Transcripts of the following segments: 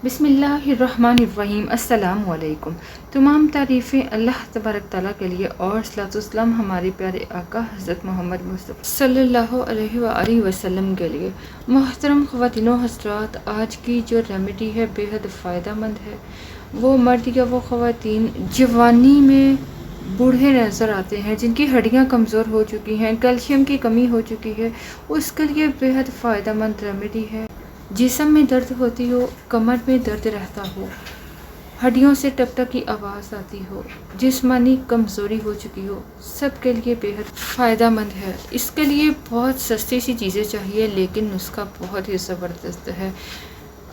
बिस्मिल्लाहिर्रहमानिर्रहीम। अस्सलाम वालेकुम। तमाम तारीफ़ें अल्लाह तबारक ताला के लिए और सलातो-सलाम हमारे प्यारे आका हज़रत मोहम्मद मुस्तफ़ा सल्लल्लाहु अलैहि वसल्लम के लिए। मोहतरम ख़वातीनो हज़रात, आज की जो रेमेडी है बेहद फ़ायदेमंद है। वो मर्द या वो ख़वातीन जवानी में बूढ़े नज़र आते हैं, जिनकी हड्डियाँ कमज़ोर हो चुकी हैं, कैल्शियम की कमी हो चुकी है, उसके लिए बेहद फ़ायदेमंद रेमेडी है। जिस्म में दर्द होती हो, कमर में दर्द रहता हो, हड्डियों से टक टक की आवाज़ आती हो, जिस्मानी कमज़ोरी हो चुकी हो, सब के लिए बेहद फ़ायदेमंद है। इसके लिए बहुत सस्ती सी चीज़ें चाहिए, लेकिन नुस्खा बहुत ही ज़बरदस्त है।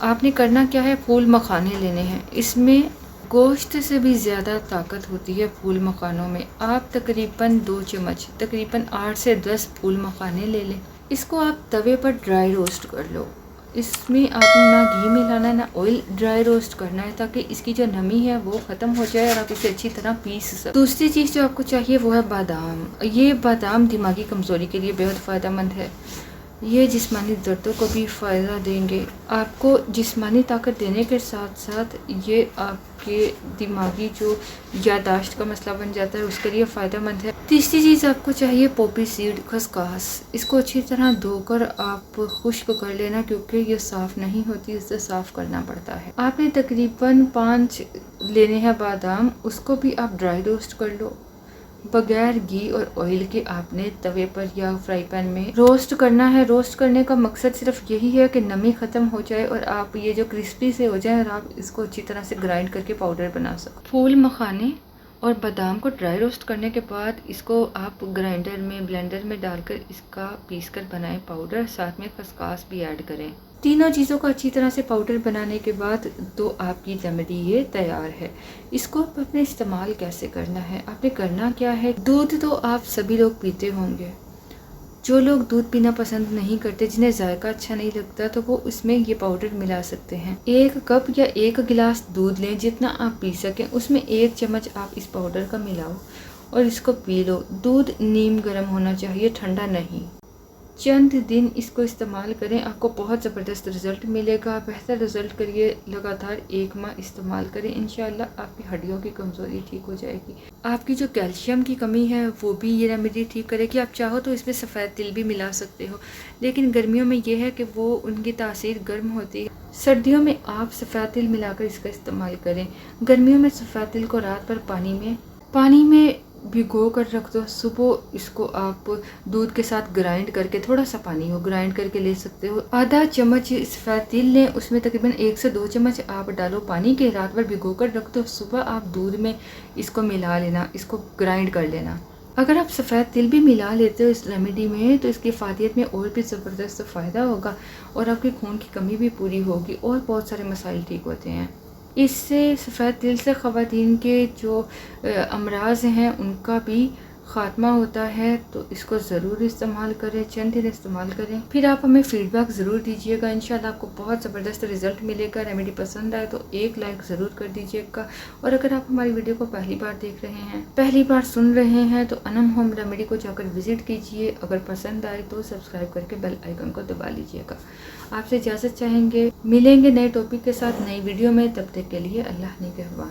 आपने करना क्या है, फूल मखाने लेने हैं। इसमें गोश्त से भी ज़्यादा ताकत होती है फूल मखानों में। आप तकरीबन 2 चम्मच, तकरीबन 8 से 10 फूल मखाने ले लें। इसको आप तवे पर ड्राई रोस्ट कर लो। इसमें आपने ना घी मिलाना है ना ऑयल, ड्राई रोस्ट करना है ताकि इसकी जो नमी है वो ख़त्म हो जाए और आप इसे अच्छी तरह पीस सकें। दूसरी चीज़ जो आपको चाहिए वो है बादाम। ये बादाम दिमागी कमज़ोरी के लिए बेहद फ़ायदेमंद है। ये जिस्मानी दर्दों को भी फ़ायदा देंगे। आपको जिस्मानी ताकत देने के साथ साथ ये आपके दिमागी जो यादाश्त का मसला बन जाता है उसके लिए फ़ायदेमंद है। तीसरी चीज़ आपको चाहिए पोपी सीड, खसकास। इसको अच्छी तरह धोकर आप खुश्क कर लेना, क्योंकि ये साफ़ नहीं होती, इसे साफ़ करना पड़ता है। आपने तकरीबन 5 लेने हैं बादाम, उसको भी आप ड्राई रोस्ट कर लो बगैर घी और ऑयल के। आपने तवे पर या फ्राई पैन में रोस्ट करना है। रोस्ट करने का मकसद सिर्फ यही है कि नमी ख़त्म हो जाए और आप ये जो क्रिस्पी से हो जाए और आप इसको अच्छी तरह से ग्राइंड करके पाउडर बना सको। फूल मखाने और बादाम को ड्राई रोस्ट करने के बाद इसको आप ग्राइंडर में, ब्लेंडर में डालकर इसका पीस कर बनाएं पाउडर, साथ में खसकास भी ऐड करें। तीनों चीज़ों को अच्छी तरह से पाउडर बनाने के बाद तो आपकी रेमेडी ये तैयार है। इसको अपने इस्तेमाल कैसे करना है, आपने करना क्या है। दूध तो आप सभी लोग पीते होंगे। जो लोग दूध पीना पसंद नहीं करते, जिन्हें जायका अच्छा नहीं लगता, तो वो उसमें ये पाउडर मिला सकते हैं। 1 कप या 1 गिलास दूध लें, जितना आप पी सकें, उसमें 1 चम्मच आप इस पाउडर का मिलाओ और इसको पी लो। दूध नीम गर्म होना चाहिए, ठंडा नहीं। चंद दिन इसको इस्तेमाल करें, आपको बहुत ज़बरदस्त रिज़ल्ट मिलेगा। बेहतर रिज़ल्ट करिए, लगातार 1 माह इस्तेमाल करें, इंशाल्लाह आपकी हड्डियों की कमज़ोरी ठीक हो जाएगी। आपकी जो कैल्शियम की कमी है वो भी ये रेमेडी ठीक करेगी। आप चाहो तो इसमें सफ़ेद तिल भी मिला सकते हो, लेकिन गर्मियों में ये है कि वो उनकी तासीर गर्म होती है। सर्दियों में आप सफ़ेद तिल मिलाकर इसका इस्तेमाल करें। गर्मियों में सफ़ेद तिल को रात भर पानी में भिगो कर रख दो। सुबह इसको आप दूध के साथ ग्राइंड करके, थोड़ा सा पानी हो, ग्राइंड करके ले सकते हो। आधा चम्मच सफ़ेद तिल लें, उसमें तकरीबन 1 से 2 चम्मच आप डालो पानी के, रात भर भिगो कर रख दो। सुबह आप दूध में इसको मिला लेना, इसको ग्राइंड कर लेना। अगर आप सफ़ेद तिल भी मिला लेते हो इस रेमेडी में, तो इसकी फ़ायदियत में और भी ज़बरदस्त फ़ायदा होगा और आपके खून की कमी भी पूरी होगी और बहुत सारे मसाइल ठीक होते हैं। इससे सफ़ेद तिल से ख़वातीन के जो अमराज हैं उनका भी ख़ात्मा होता है। तो इसको ज़रूर इस्तेमाल करें, चंद दिन इस्तेमाल करें, फिर आप हमें फ़ीडबैक ज़रूर दीजिएगा। इंशाल्लाह आपको बहुत ज़बरदस्त रिज़ल्ट मिलेगा। रेमेडी पसंद आए तो 1 लाइक ज़रूर कर दीजिएगा। और अगर आप हमारी वीडियो को पहली बार देख रहे हैं, पहली बार सुन रहे हैं, तो अनम होम रेमेडी को जाकर विज़िट कीजिए। अगर पसंद आए तो सब्सक्राइब करके बेल आइकन को दबा लीजिएगा। आपसे इजाज़त चाहेंगे, मिलेंगे नए टॉपिक के साथ नई वीडियो में। तब तक के लिए अल्लाह निगहबान।